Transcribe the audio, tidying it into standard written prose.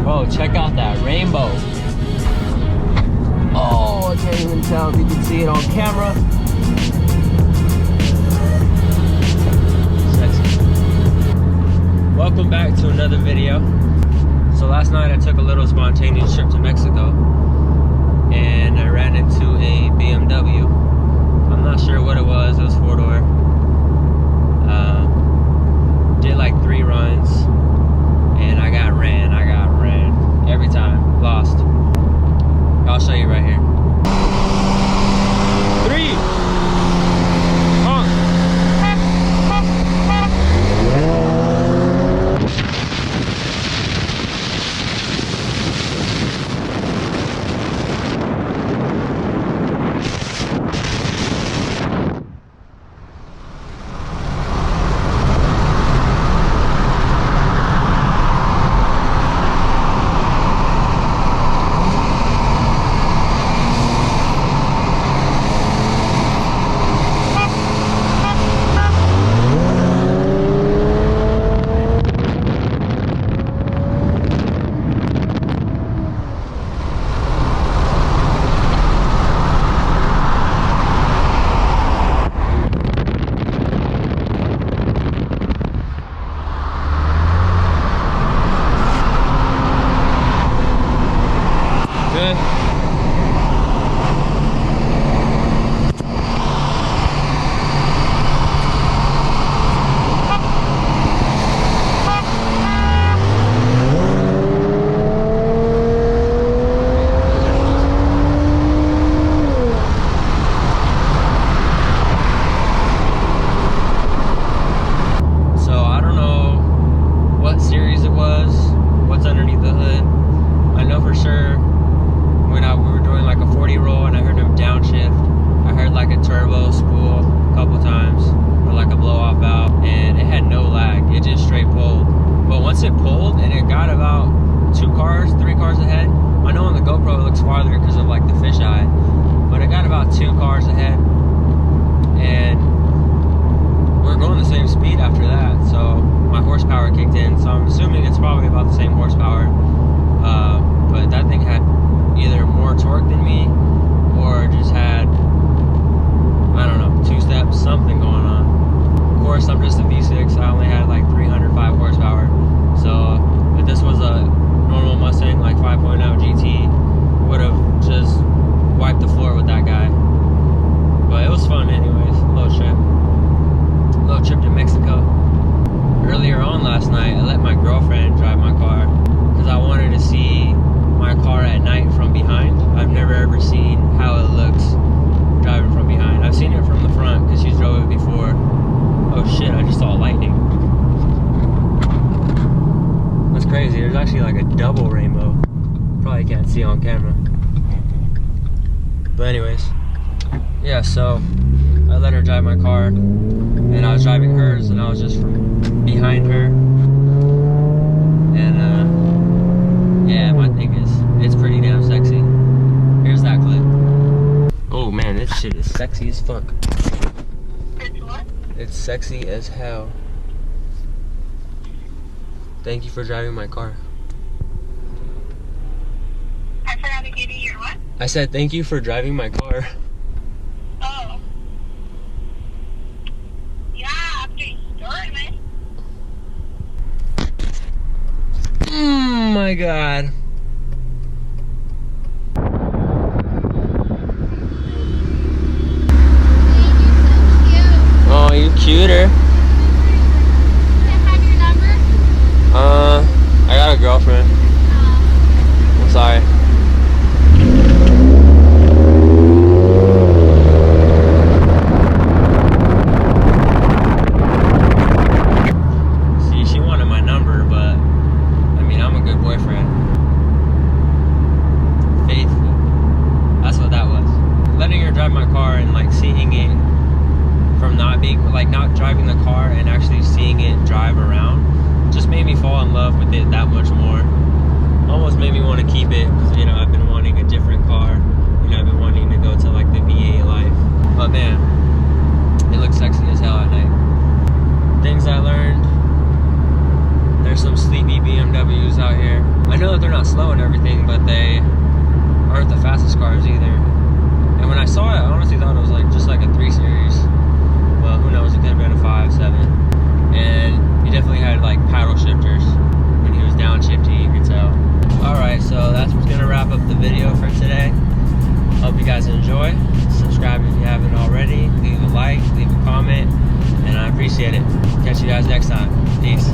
Bro, check out that rainbow. Oh, I can't even tell if you can see it on camera. Sexy. Welcome back to another video. So last night I took a little spontaneous trip to Mexico and I ran into a BMW. I'm not sure what it was 4-door. Did like 3 runs and I got ran every time, lost. I'll show you right here. 3 Honks. Once it pulled and it got about 3 cars ahead. I know on the GoPro it looks farther because of like the fisheye, but it got about 2 cars ahead and we're going the same speed after that, so my horsepower kicked in, so I'm assuming it's probably about the same horsepower, but that thing had either more torque than me or just had, I don't know, 2 steps, something going on. Of course, I'm just a V6, I only had like 305 horsepower. So, if this was a normal Mustang, like 5.0 GT, would have just wiped the floor with that guy. But it was fun anyways, a little trip to Mexico. Earlier on last night, I let my girlfriend drive my car because I wanted to see my car at night from behind. I've never ever seen how it looks driving from behind. I've seen it from the front because she drove it before. Oh shit, I just saw lightning. That's crazy, there's actually like a double rainbow. Probably can't see on camera. But anyways, yeah, so I let her drive my car and I was driving hers and I was just from behind her. And yeah, my thing is, it's pretty damn sexy. Here's that clip. Oh man, this shit is sexy as fuck. It's what? It's sexy as hell. Thank you for driving my car. I forgot to give you your what? I said thank you for driving my car. Oh. Yeah, after you started me. Oh my god. Oh, you cuter. I got a girlfriend. I'm sorry. See, she wanted my number, but I mean, I'm a good boyfriend. Faithful. That's what that was. Letting her drive my car and like seeing it from not driving the car and actually seeing it drive around just made me fall in love with it that much more. Almost made me want to keep it because, you know, I've been wanting a different car. You know, I've been wanting to go to like the V8 life. But man, it looks sexy as hell at night. Things I learned. There's some sleepy BMWs out here. I know that they're not slow and everything, but they aren't the fastest cars either. And when I saw it, I honestly thought it was like just like a 3 Series. Well, who knows? It could have been a 5, 7. And he definitely had like paddle shifters when he was downshifting, you could tell. Alright, so that's what's going to wrap up the video for today. Hope you guys enjoy. Subscribe if you haven't already. Leave a like, leave a comment, and I appreciate it. Catch you guys next time. Peace.